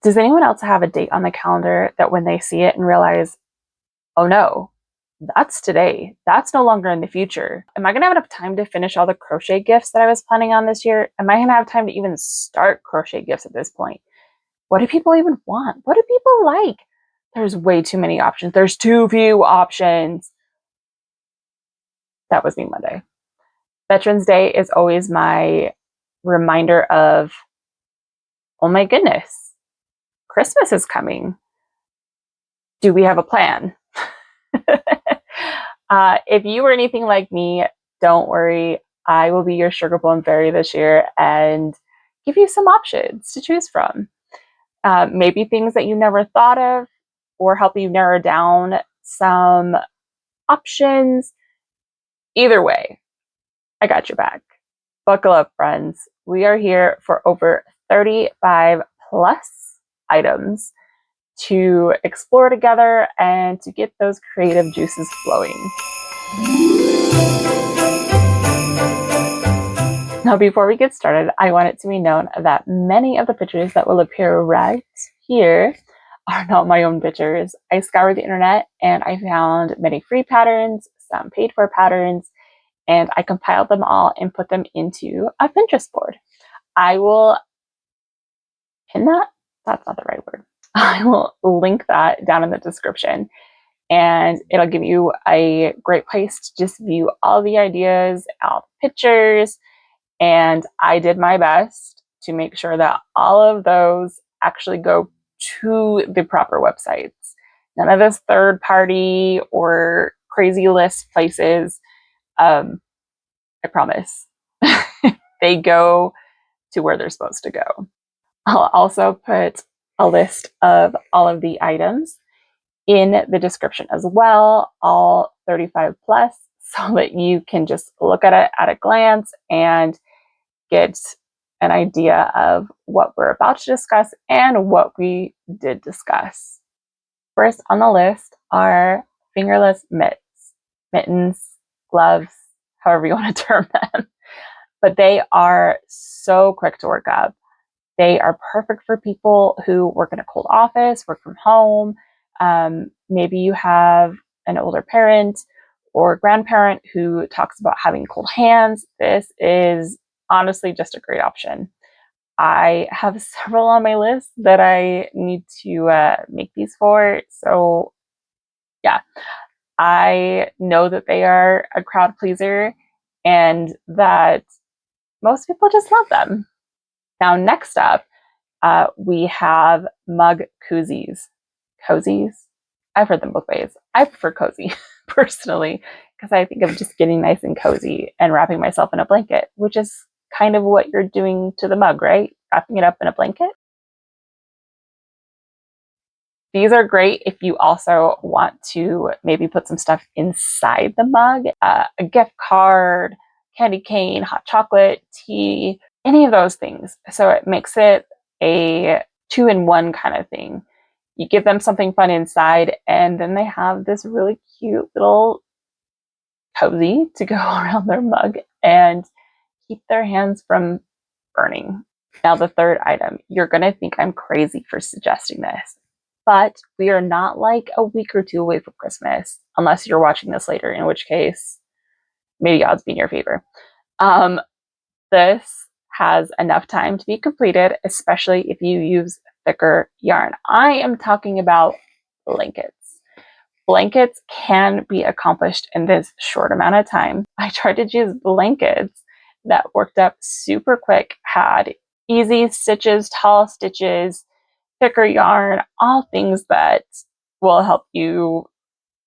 Does anyone else have a date on the calendar that when they see it and realize, oh no, that's today. That's no longer in the future. Am I going to have enough time to finish all the crochet gifts that I was planning on this year? Am I going to have time to even start crochet gifts at this point? What do people even want? What do people like? There's way too many options. There's too few options. That was me Monday. Veterans Day is always my reminder of, oh my goodness, Christmas is coming. Do we have a plan? If you were anything like me, don't worry. I will be your sugar plum fairy this year and give you some options to choose from. Maybe things that you never thought of, or help you narrow down some options. Either way, I got your back. Buckle up, friends. We are here for over 35 plus items to explore together and to get those creative juices flowing. Now, before we get started, I want it to be known that many of the pictures that will appear right here are not my own pictures. I scoured the internet and I found many free patterns, some paid for patterns, and I compiled them all and put them into a Pinterest board. I will pin that? That's not the right word. I will link that down in the description, and it'll give you a great place to just view all the ideas, all the pictures. And I did my best to make sure that all of those actually go to the proper websites. None of this third party or crazy list places. I promise. They go to where they're supposed to go. I'll also put a list of all of the items in the description as well, all 35 plus, so that you can just look at it at a glance and get an idea of what we're about to discuss and what we did discuss. First on the list are fingerless mittens, gloves, however you want to term them. But they are so quick to work up. They are perfect for people who work in a cold office, work from home. Maybe you have an older parent or grandparent who talks about having cold hands. This is honestly just a great option. I have several on my list that I need to make these for. So yeah, I know that they are a crowd pleaser and that most people just love them. Now, next up, we have mug koozies. Cozies? I've heard them both ways. I prefer cozy, personally, because I think of just getting nice and cozy and wrapping myself in a blanket, which is kind of what you're doing to the mug, right? Wrapping it up in a blanket. These are great if you also want to maybe put some stuff inside the mug, a gift card, candy cane, hot chocolate, tea, any of those things. So it makes it a 2-in-1 kind of thing. You give them something fun inside, and then they have this really cute little cozy to go around their mug and keep their hands from burning. Now, the third item, you're going to think I'm crazy for suggesting this, but we are not like a week or two away from Christmas, unless you're watching this later, in which case, maybe odds be in your favor. This has enough time to be completed, especially if you use thicker yarn. I am talking about blankets. Blankets can be accomplished in this short amount of time. I tried to choose blankets that worked up super quick, had easy stitches, tall stitches, thicker yarn, all things that will help you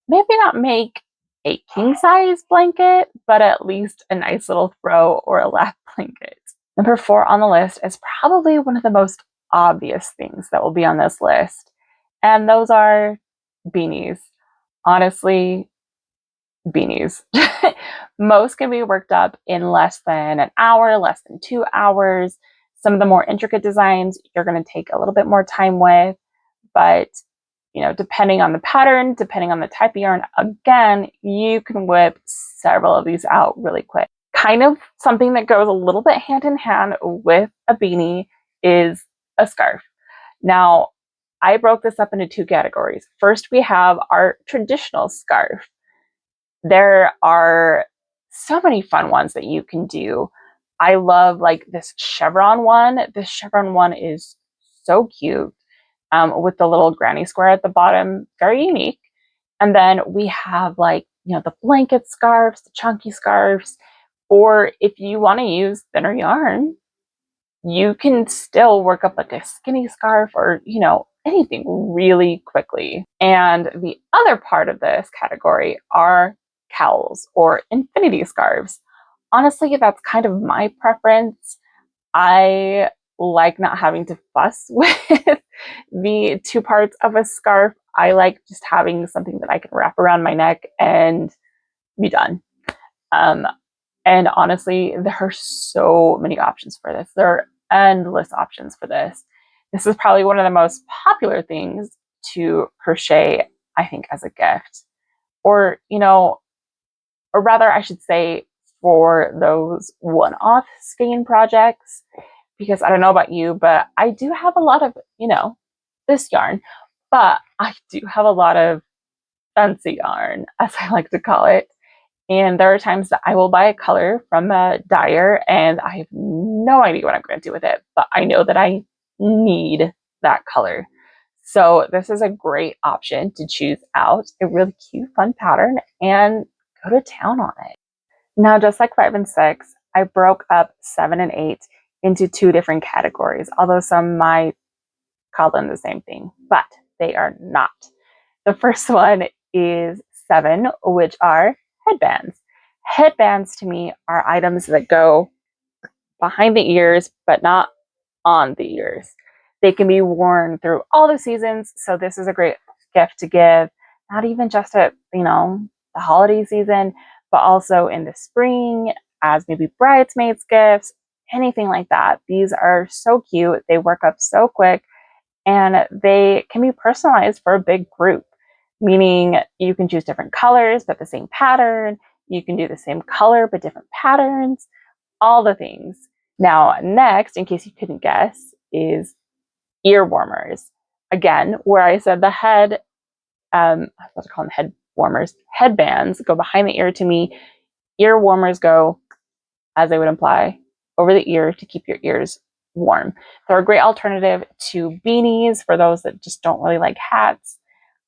maybe not make a king size blanket, but at least a nice little throw or a lap blanket. Number 4 on the list is probably one of the most obvious things that will be on this list, and those are beanies. Honestly, beanies. Most can be worked up in less than an hour, less than 2 hours. Some of the more intricate designs you're going to take a little bit more time with, but you know, depending on the pattern, depending on the type of yarn, again, you can whip several of these out really quick. Kind of something that goes a little bit hand in hand with a beanie is a scarf. Now, I broke this up into two categories. First, we have our traditional scarf. There are so many fun ones that you can do. I love like this chevron one. This chevron one is so cute, with the little granny square at the bottom, very unique. And then we have like, the blanket scarves, the chunky scarves, or if you want to use thinner yarn, you can still work up like a skinny scarf or, anything really quickly. And the other part of this category are cowls or infinity scarves. Honestly, that's kind of my preference. I like not having to fuss with the two parts of a scarf. I like just having something that I can wrap around my neck and be done. Um, and honestly, there are so many options for this. There are endless options for this. This is probably one of the most popular things to crochet, I think, as a gift. Or, or rather, I should say, for those one-off skein projects, because I don't know about you, but I do have a lot of, this yarn, but I do have a lot of fancy yarn, as I like to call it. And there are times that I will buy a color from a dyer and I have no idea what I'm going to do with it, but I know that I need that color. So this is a great option to choose out a really cute, fun pattern and go to town on it. Now, just like 5 and 6, I broke up 7 and 8 into two different categories, although some might call them the same thing, but they are not. The first one is 7, which are headbands. Headbands to me are items that go behind the ears, but not on the ears. They can be worn through all the seasons, so this is a great gift to give, not even just at, the holiday season, but also in the spring as maybe bridesmaids gifts, anything like that. These are so cute. They work up so quick and they can be personalized for a big group, meaning you can choose different colors but the same pattern. You can do the same color but different patterns, all the things. Now, next, in case you couldn't guess, is ear warmers. Again, where I said the head, I was about to call them head warmers, headbands go behind the ear to me. Ear warmers go, as they would imply, over the ear to keep your ears warm. They're a great alternative to beanies for those that just don't really like hats.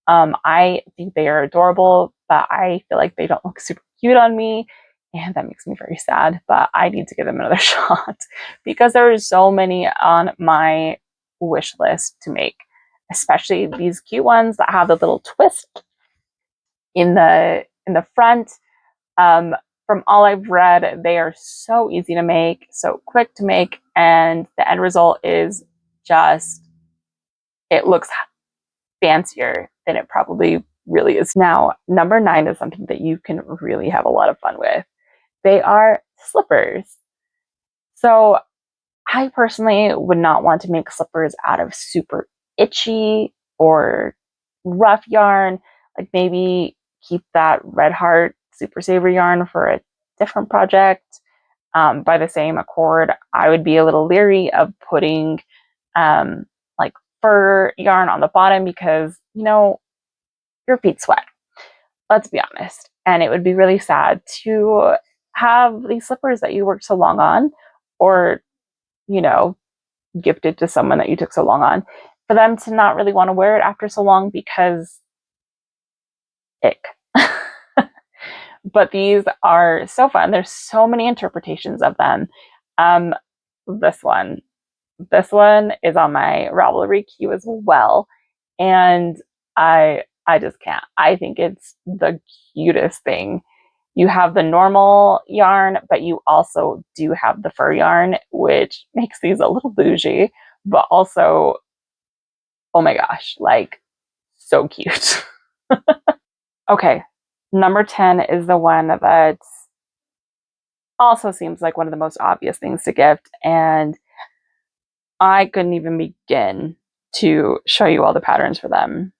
I think they are adorable, but I feel like they don't look super cute on me, and that makes me very sad, but I need to give them another shot because there are so many on my wish list to make, especially these cute ones that have the little twist in the front. From all I've read, they are so easy to make, so quick to make, and the end result is just, it looks fancier than it probably really is. Now, number 9 is something that you can really have a lot of fun with. They are slippers. So I personally would not want to make slippers out of super itchy or rough yarn. Like maybe keep that Red Heart Super Saver yarn for a different project. By the same accord, I would be a little leery of putting like fur yarn on the bottom because, your feet sweat. Let's be honest. And it would be really sad to have these slippers that you worked so long on, or, gifted to someone that you took so long on, for them to not really want to wear it after so long because ick. But these are so fun. There's so many interpretations of them. Um, this one is on my Ravelry queue as well, and I just can't. I think it's the cutest thing. You have the normal yarn, but you also do have the fur yarn, which makes these a little bougie, but also, oh my gosh, like so cute. Okay, number 10 is the one that also seems like one of the most obvious things to gift, and I couldn't even begin to show you all the patterns for them.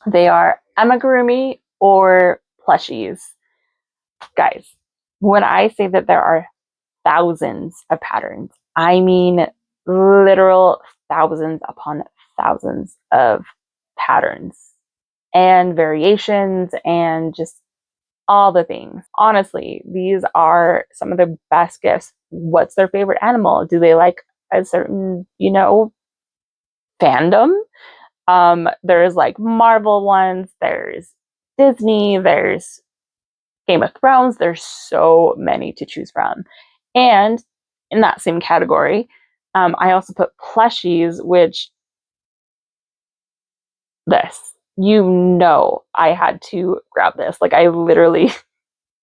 They are amigurumi or plushies. Guys, when I say that there are thousands of patterns, I mean literal thousands upon thousands of patterns and variations and just all the things. Honestly, these are some of the best gifts. What's their favorite animal? Do they like a certain, fandom? There's like Marvel ones, there's Disney, there's Game of Thrones, there's so many to choose from. And in that same category, I also put plushies, which I had to grab this. Like I literally,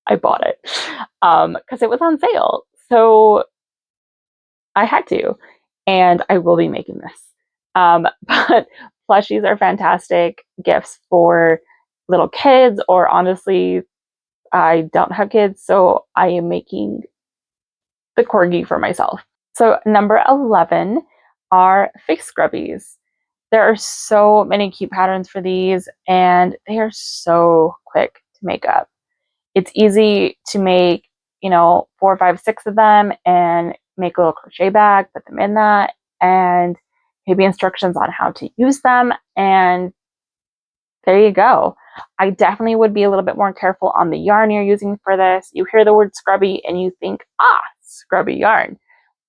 I bought it because it was on sale. So I had to, and I will be making this. But plushies are fantastic gifts for little kids, or honestly, I don't have kids, so I am making the corgi for myself. So number 11 are face scrubbies. There are so many cute patterns for these, and they are so quick to make up. It's easy to make, 4, 5, 6 of them and make a little crochet bag, put them in that, and maybe instructions on how to use them. And there you go. I definitely would be a little bit more careful on the yarn you're using for this. You hear the word scrubby and you think, scrubby yarn.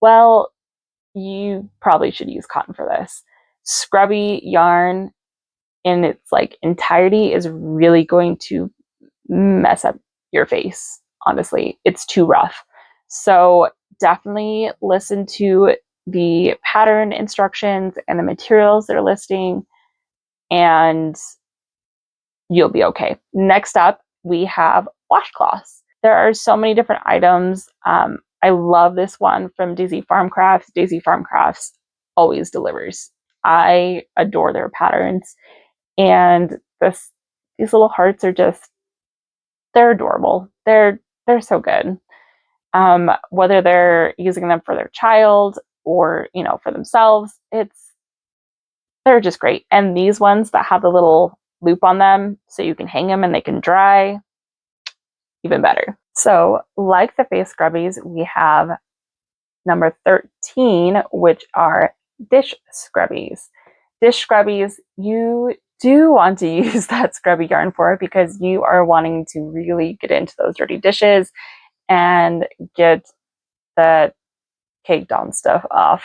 Well, you probably should use cotton for this. Scrubby yarn in its entirety is really going to mess up your face. Honestly, it's too rough. So definitely listen to the pattern instructions and the materials they're listing, and you'll be okay. Next up, we have washcloths. There are so many different items. I love this one from Daisy Farm Crafts. Daisy Farm Crafts always delivers. I adore their patterns, and these little hearts are they're adorable. They're so good. Whether they're using them for their child or for themselves, they're just great. And these ones that have the little loop on them so you can hang them and they can dry, even better. So like the face scrubbies, we have number 13, which are dish scrubbies. Dish scrubbies, you do want to use that scrubby yarn for, because you are wanting to really get into those dirty dishes and get the caked on stuff off.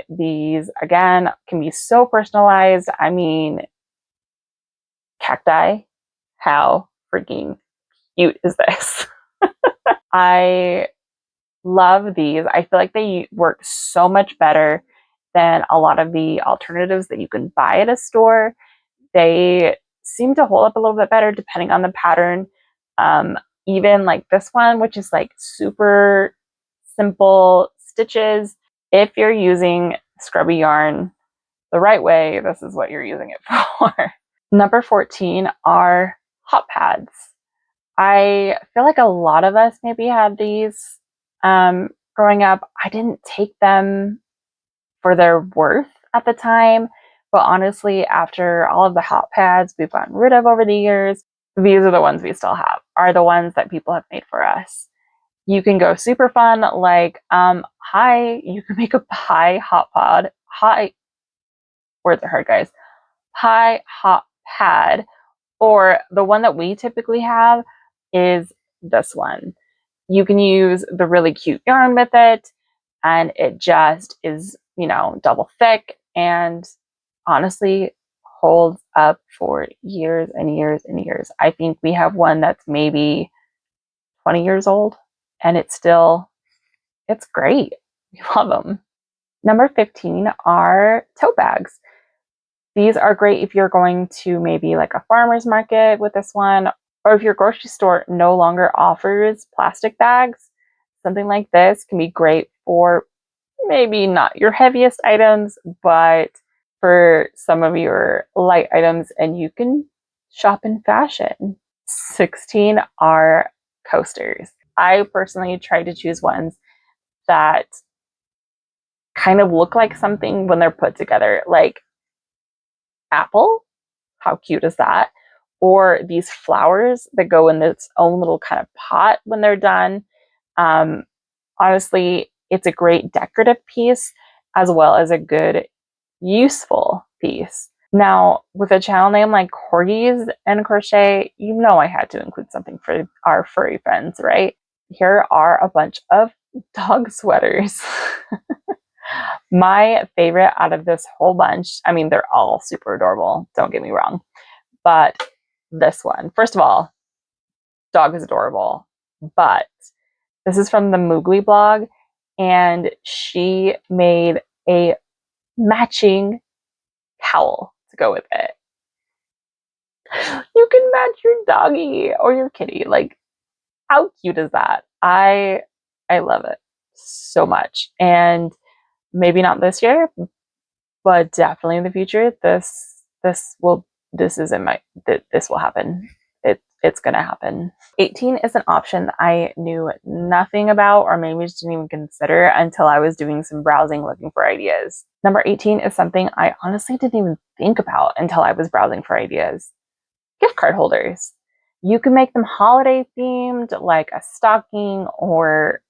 These, again, can be so personalized. I mean, cacti, how freaking cute is this? I love these. I feel like they work so much better than a lot of the alternatives that you can buy at a store. They seem to hold up a little bit better depending on the pattern. Even like this one, which is like super simple stitches. If you're using scrubby yarn the right way, this is what you're using it for. Number 14 are hot pads. I feel like a lot of us maybe had these growing up. I didn't take them for their worth at the time, but honestly, after all of the hot pads we've gotten rid of over the years, these are the ones we still have, are the ones that people have made for us. You can go super fun, like, you can make a pie hot pod, words are hard, guys, pie hot pad, or the one that we typically have is this one. You can use the really cute yarn with it, and it just is, double thick, and honestly holds up for years and years and years. I think we have one that's maybe 20 years old, and it's great. We love them. Number 15 are tote bags. These are great if you're going to maybe like a farmer's market with this one, or if your grocery store no longer offers plastic bags. Something like this can be great for maybe not your heaviest items, but for some of your light items, and you can shop in fashion. 16 are coasters. I personally try to choose ones that kind of look like something when they're put together, like apple. How cute is that? Or these flowers that go in its own little kind of pot when they're done. Honestly, it's a great decorative piece. as well as a good, useful piece. Now, with a channel name like Corgis and Crochet, you know I had to include something for our furry friends, right? Here are a bunch of dog sweaters. My favorite out of this whole bunch, I mean, they're all super adorable, don't get me wrong, but this one, first of all, dog is adorable, but this is from the Moogly blog, and she made a matching cowl to go with it. You can match your doggy or your kitty. Like, how cute is that? I love it so much. And maybe not this year, but definitely in the future, this will happen. It's gonna happen. 18 is an option that I knew nothing about, or maybe just didn't even consider until I was doing some browsing looking for ideas. Number 18 is something I honestly didn't even think about until I was browsing for ideas. Gift card holders. You can make them holiday themed, like a stocking, or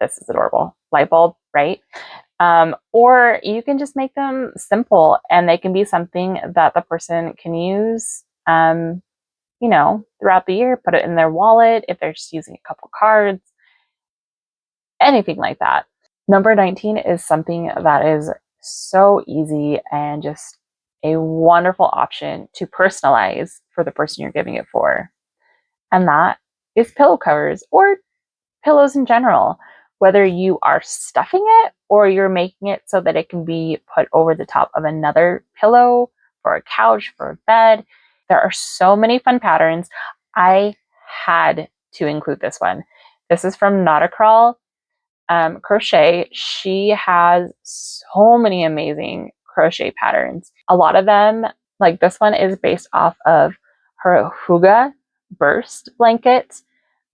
this is adorable, light bulb, right? Or you can just make them simple, and they can be something that the person can use, you know, throughout the year. Put it in their wallet if they're just using a couple cards, anything like that. Number 19 is something that is so easy and just a wonderful option to personalize for the person you're giving it for. And that is pillow covers or pillows in general. Whether you are stuffing it or you're making it so that it can be put over the top of another pillow for a couch, for a bed. There are so many fun patterns. I had to include this one. This is from Not a Crawl Crochet. She has so many amazing crochet patterns. A lot of them, like this one, is based off of her Hygge burst blanket.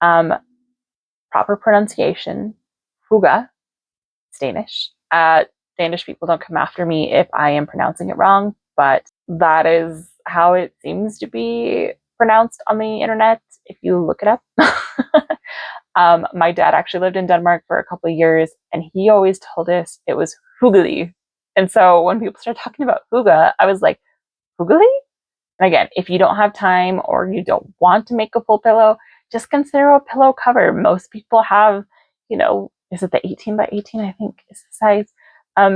Proper pronunciation, Hygge. It's Danish. Danish people, don't come after me if I am pronouncing it wrong, but that is how it seems to be pronounced on the internet if you look it up. My dad actually lived in Denmark for a couple of years, and he always told us it was Hyggelig. And so when people start talking about Hygge, I was like, Hyggelig? And again, if you don't have time or you don't want to make a full pillow, just consider a pillow cover. Most people have, you know, is it the 18 by 18, I think is the size,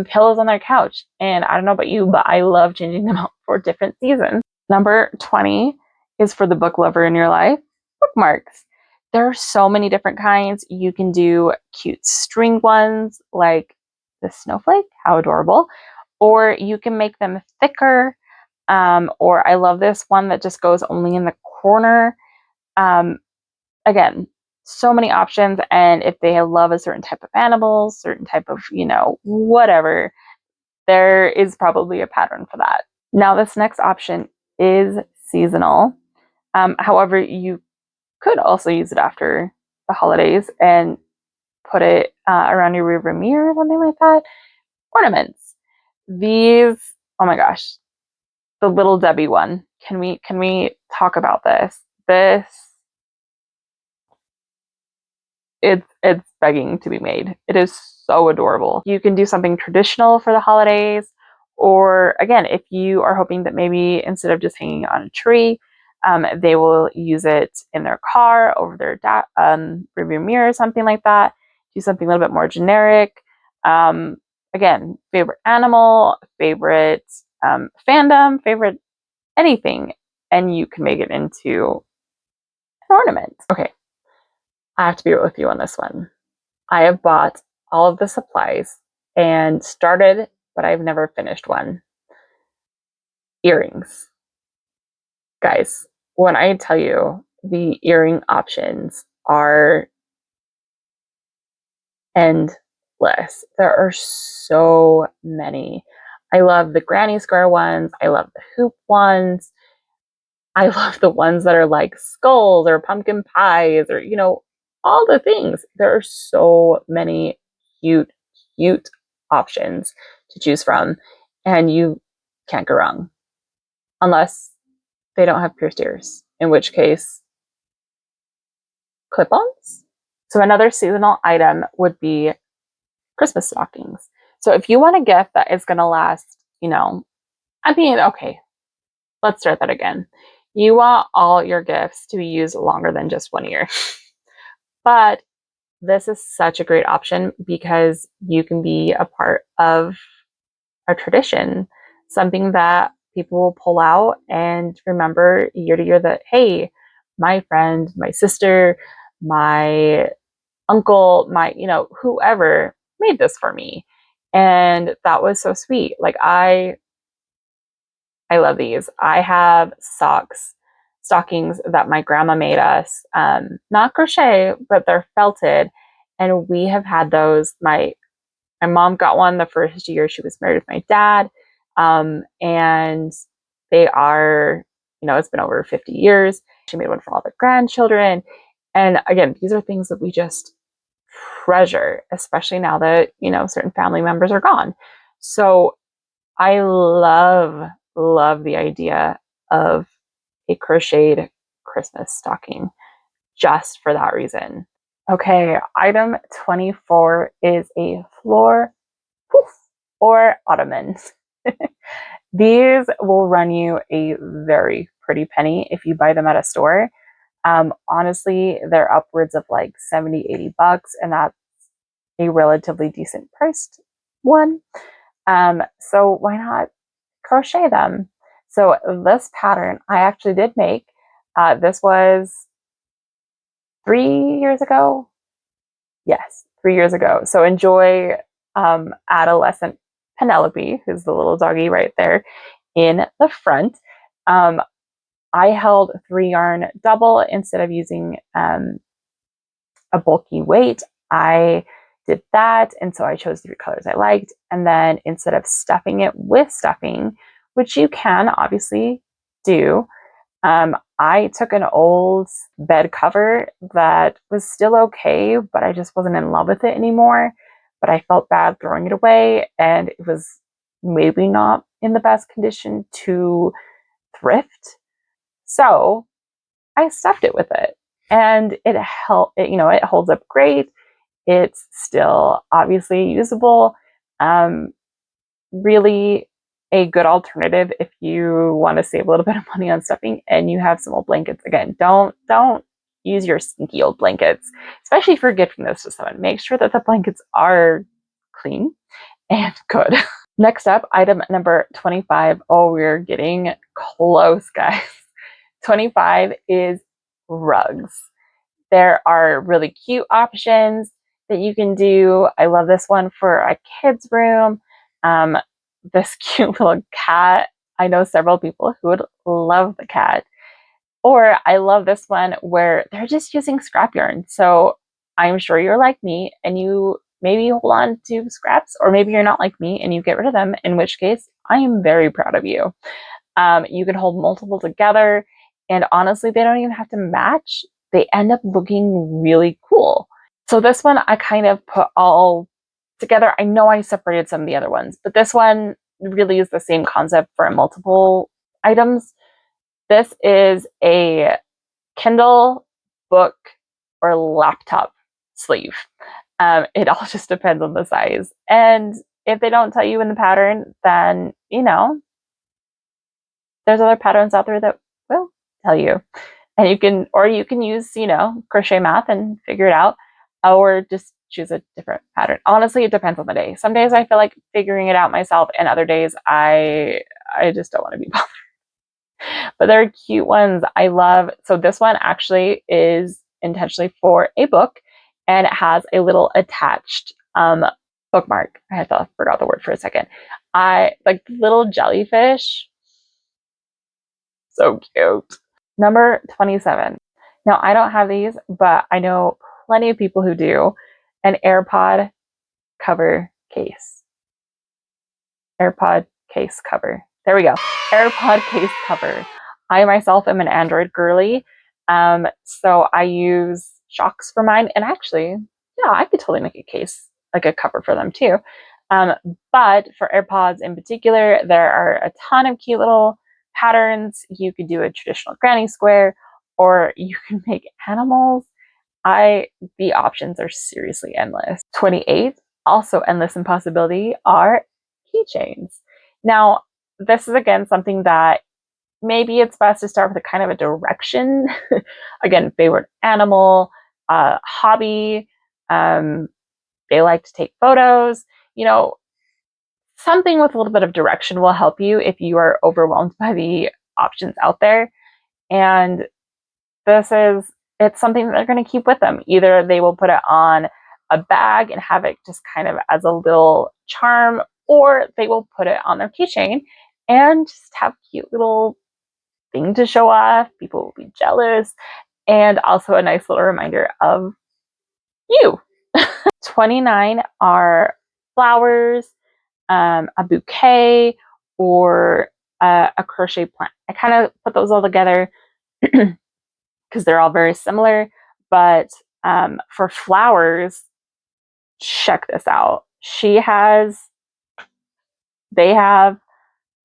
pillows on their couch. And I don't know about you, but I love changing them out for different seasons. Number 20 is for the book lover in your life, bookmarks. There are so many different kinds. You can do cute string ones like the snowflake, how adorable. Or you can make them thicker. Or I love this one that just goes only in the corner. Again, so many options. And if they love a certain type of animal, certain type of, you know, whatever, there is probably a pattern for that. Now, this next option is seasonal. However, you could also use it after the holidays and put it around your rearview mirror or something like that. Ornaments. These, oh my gosh, the Little Debbie one. Can we talk about this? It's begging to be made. It is so adorable. You can do something traditional for the holidays, or again, if you are hoping that maybe instead of just hanging on a tree, they will use it in their car, over their rearview mirror, something like that. Do something a little bit more generic. Again, favorite animal, favorite fandom, favorite anything, and you can make it into an ornament. Okay, I have to be real with you on this one. I have bought all of the supplies and started, but I've never finished one. Earrings. Guys, when I tell you the earring options are endless, there are so many. I love the granny square ones. I love the hoop ones. I love the ones that are like skulls or pumpkin pies or, you know, all the things. There are so many cute, cute options to choose from, and you can't go wrong unless they don't have pierced ears, in which case, clip-ons. So another seasonal item would be Christmas stockings. So if you want a gift that is going to last, you know, I mean, okay, let's start that again. You want all your gifts to be used longer than just 1 year. But this is such a great option because you can be a part of a tradition, something that people will pull out and remember year to year that, hey, my friend, my sister, my uncle, my, you know, whoever made this for me. And that was so sweet. Like I love these. I have stockings that my grandma made us, not crochet, but they're felted. And we have had those. My mom got one the first year she was married with my dad. And they are, you know, it's been over 50 years. She made one for all the grandchildren. And again, these are things that we just treasure, especially now that, you know, certain family members are gone. So I love the idea of a crocheted Christmas stocking just for that reason. Okay, item 24 is a floor poof or ottoman. These will run you a very pretty penny if you buy them at a store. Honestly, they're upwards of like 70, 80 bucks, and that's a relatively decent priced one. So why not crochet them? So this pattern I actually did make. This was 3 years ago. Yes, 3 years ago. So enjoy adolescent Penelope, who's the little doggy right there in the front. I held 3 yarn double instead of using a bulky weight. I did that, and so I chose 3 colors I liked. And then instead of stuffing it with stuffing, which you can obviously do, I took an old bed cover that was still okay, but I just wasn't in love with it anymore. But I felt bad throwing it away, and it was maybe not in the best condition to thrift. So I stuffed it with it, and it held. You know, it holds up great. It's still obviously usable. Really a good alternative if you want to save a little bit of money on stuffing and you have some old blankets. Again, don't use your stinky old blankets, especially if you're gifting this to someone. Make sure that the blankets are clean and good. Next up, item number 25. Oh, we're getting close, guys. 25 is rugs. There are really cute options that you can do. I love this one for a kid's room. This cute little cat. I know several people who would love the cat. Or I love this one where they're just using scrap yarn. So I'm sure you're like me and you maybe hold on to scraps, or maybe you're not like me and you get rid of them, in which case I am very proud of you. You can hold multiple together, and honestly, they don't even have to match. They end up looking really cool. So this one I kind of put all together. I know I separated some of the other ones, but this one really is the same concept for multiple items. This is a Kindle, book, or laptop sleeve. It all just depends on the size. And if they don't tell you in the pattern, then, you know, there's other patterns out there that will tell you. And you can, or you can use, you know, crochet math and figure it out, or just choose a different pattern. Honestly, it depends on the day. Some days I feel like figuring it out myself, and other days I just don't want to be bothered. But there are cute ones I love. So this one actually is intentionally for a book, and it has a little attached bookmark. Forgot the word for a second. I like little jellyfish. So cute. Number 27. Now, I don't have these, but I know plenty of people who do. An AirPod cover case. AirPod case cover. There we go. AirPod case cover. I myself am an Android girly. So I use shocks for mine. And actually, yeah, I could totally make a case, like a cover for them too. But for AirPods in particular, there are a ton of cute little patterns. You could do a traditional granny square, or you can make animals. The options are seriously endless. 28. Also endless in possibility are keychains. Now, this is again something that maybe it's best to start with a kind of a direction. Again, favorite animal, hobby, they like to take photos, you know, something with a little bit of direction will help you if you are overwhelmed by the options out there. And it's something that they're going to keep with them. Either they will put it on a bag and have it just kind of as a little charm, or they will put it on their keychain and just have cute little thing to show off. People will be jealous, and also a nice little reminder of you. 29 are flowers, a bouquet, or a crochet plant. I kind of put those all together because they're all very similar. But for flowers, check this out. They have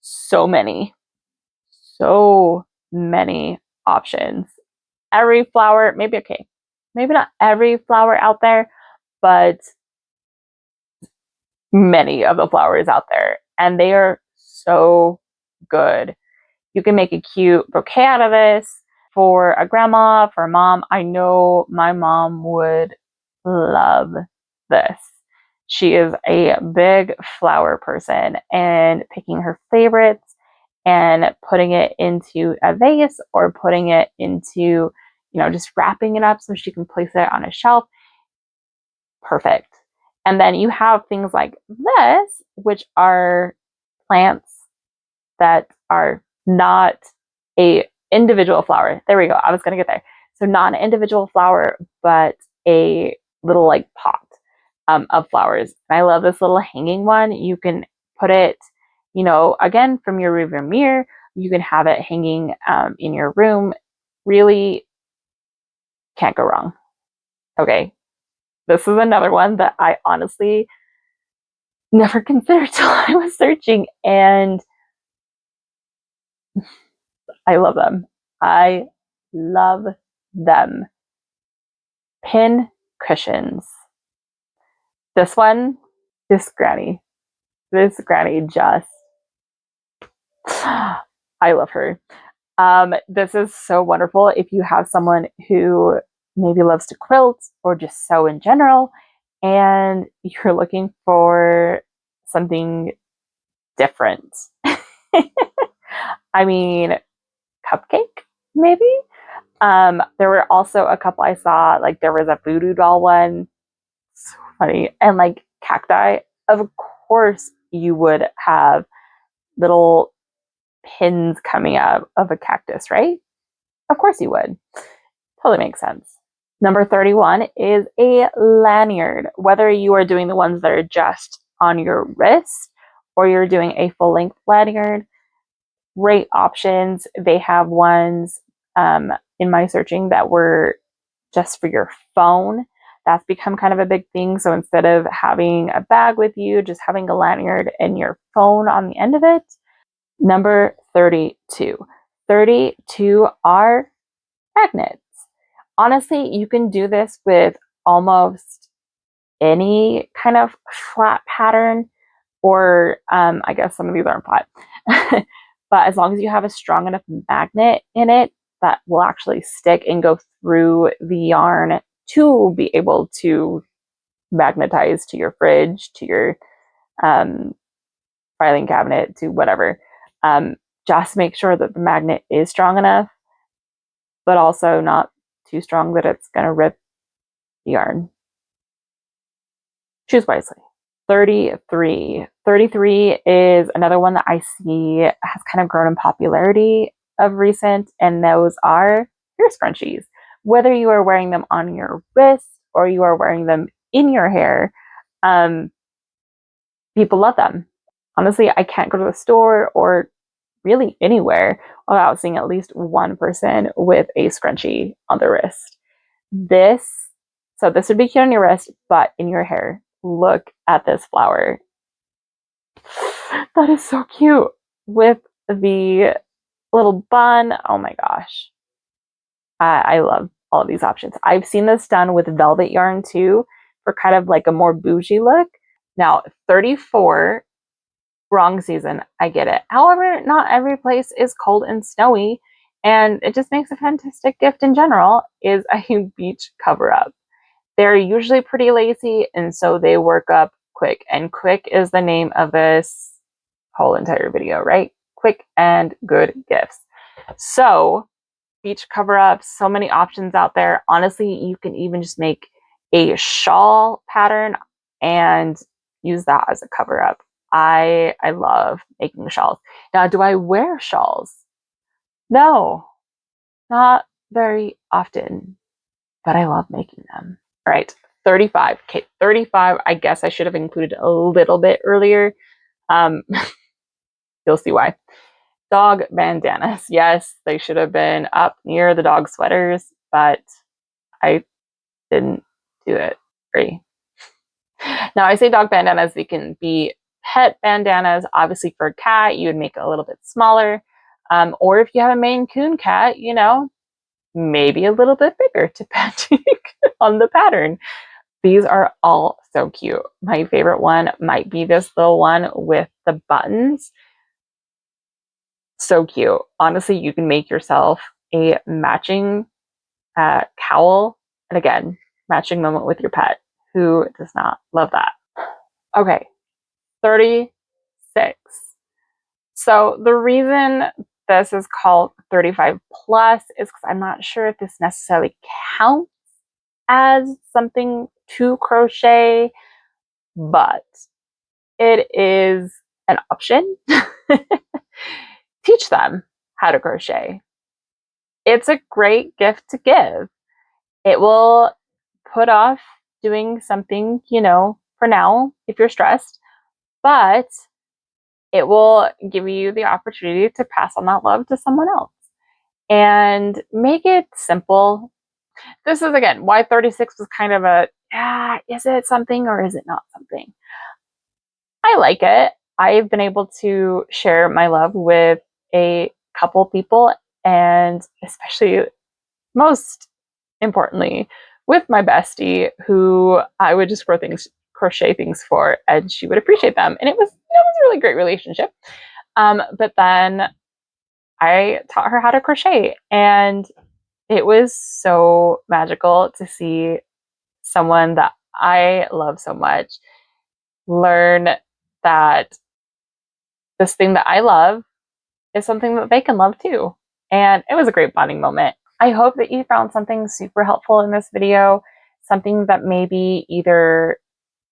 so many options. Every flower, maybe not every flower out there, but many of the flowers out there, and they are so good. You can make a cute bouquet out of this for a grandma, for a mom. I know my mom would love this. She is a big flower person, and picking her favorites and putting it into a vase or putting it into, just wrapping it up so she can place it on a shelf. Perfect. And then you have things like this, which are plants that are not a individual flower. There we go. I was going to get there. So not an individual flower, but a little like pot of flowers. And I love this little hanging one. You can put it, again, from your rearview mirror. You can have it hanging in your room. Really can't go wrong. Okay. This is another one that I honestly never considered till I was searching, and I love them. I love them. Pin cushions. This one, this granny just, I love her. This is so wonderful if you have someone who maybe loves to quilt or just sew in general, and you're looking for something different. I mean, cupcake, maybe? There were also a couple I saw, like there was a voodoo doll one. So funny. And like cacti. Of course you would have little pins coming out of a cactus, right? Of course you would. Totally makes sense. Number 31 is a lanyard. Whether you are doing the ones that are just on your wrist or you're doing a full length lanyard, great options. They have ones in my searching that were just for your phone. That's become kind of a big thing. So instead of having a bag with you, just having a lanyard and your phone on the end of it. Number 32. 32 are magnets. Honestly, you can do this with almost any kind of flat pattern, or I guess some of these aren't flat. But as long as you have a strong enough magnet in it that will actually stick and go through the yarn to be able to magnetize to your fridge, to your filing cabinet, to whatever. Just make sure that the magnet is strong enough, but also not too strong that it's going to rip the yarn. Choose wisely. 33. 33 is another one that I see has kind of grown in popularity of recent, and those are hair scrunchies. Whether you are wearing them on your wrist or you are wearing them in your hair, people love them. Honestly, I can't go to the store or really anywhere without seeing at least one person with a scrunchie on their wrist. This would be cute on your wrist, but in your hair. Look at this flower. That is so cute with the little bun. Oh my gosh. I love all of these options. I've seen this done with velvet yarn too, for kind of like a more bougie look. Now, 34, wrong season, I get it. However, not every place is cold and snowy, and it just makes a fantastic gift in general, is a beach cover-up. They're usually pretty lacy, and so they work up quick. And quick is the name of this whole entire video, right? Quick and good gifts. So, beach cover-ups, so many options out there. Honestly, you can even just make a shawl pattern and use that as a cover-up. I love making shawls. Now, do I wear shawls? No, not very often, but I love making them. All right, 35. Okay, 35, I guess I should have included a little bit earlier. You'll see why. Dog bandanas. Yes, they should have been up near the dog sweaters, but I didn't do it free. Now, I say dog bandanas, they can be pet bandanas. Obviously, for a cat, you would make it a little bit smaller. Or if you have a Maine Coon cat, you know, maybe a little bit bigger, depending on the pattern. These are all so cute. My favorite one might be this little one with the buttons. So cute. Honestly, you can make yourself a matching cowl. And again, matching moment with your pet. Who does not love that? Okay, 36. So the reason this is called 35 plus is because I'm not sure if this necessarily counts as something to crochet, but it is an option. Teach them how to crochet. It's a great gift to give. It will put off doing something, you know, for now if you're stressed, but it will give you the opportunity to pass on that love to someone else and make it simple. This is, again, why 36 was kind of a, is it something or is it not something? I like it. I've been able to share my love with a couple people, and especially, most importantly, with my bestie, who I would just crochet things for, and she would appreciate them. And it was a really great relationship. But then I taught her how to crochet, and it was so magical to see someone that I love so much learn that this thing that I love is something that they can love too. And it was a great bonding moment. I hope that you found something super helpful in this video, something that maybe either,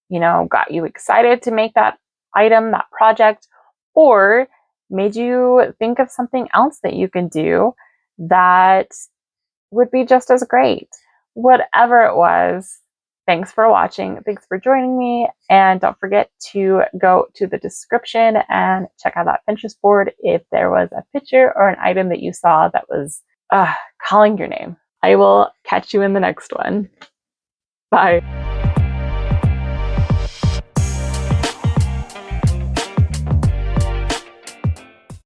you know, got you excited to make that item, that project, or made you think of something else that you can do that would be just as great. Whatever it was, thanks for watching. Thanks for joining me. And don't forget to go to the description and check out that Pinterest board if there was a picture or an item that you saw that was calling your name. I will catch you in the next one. Bye.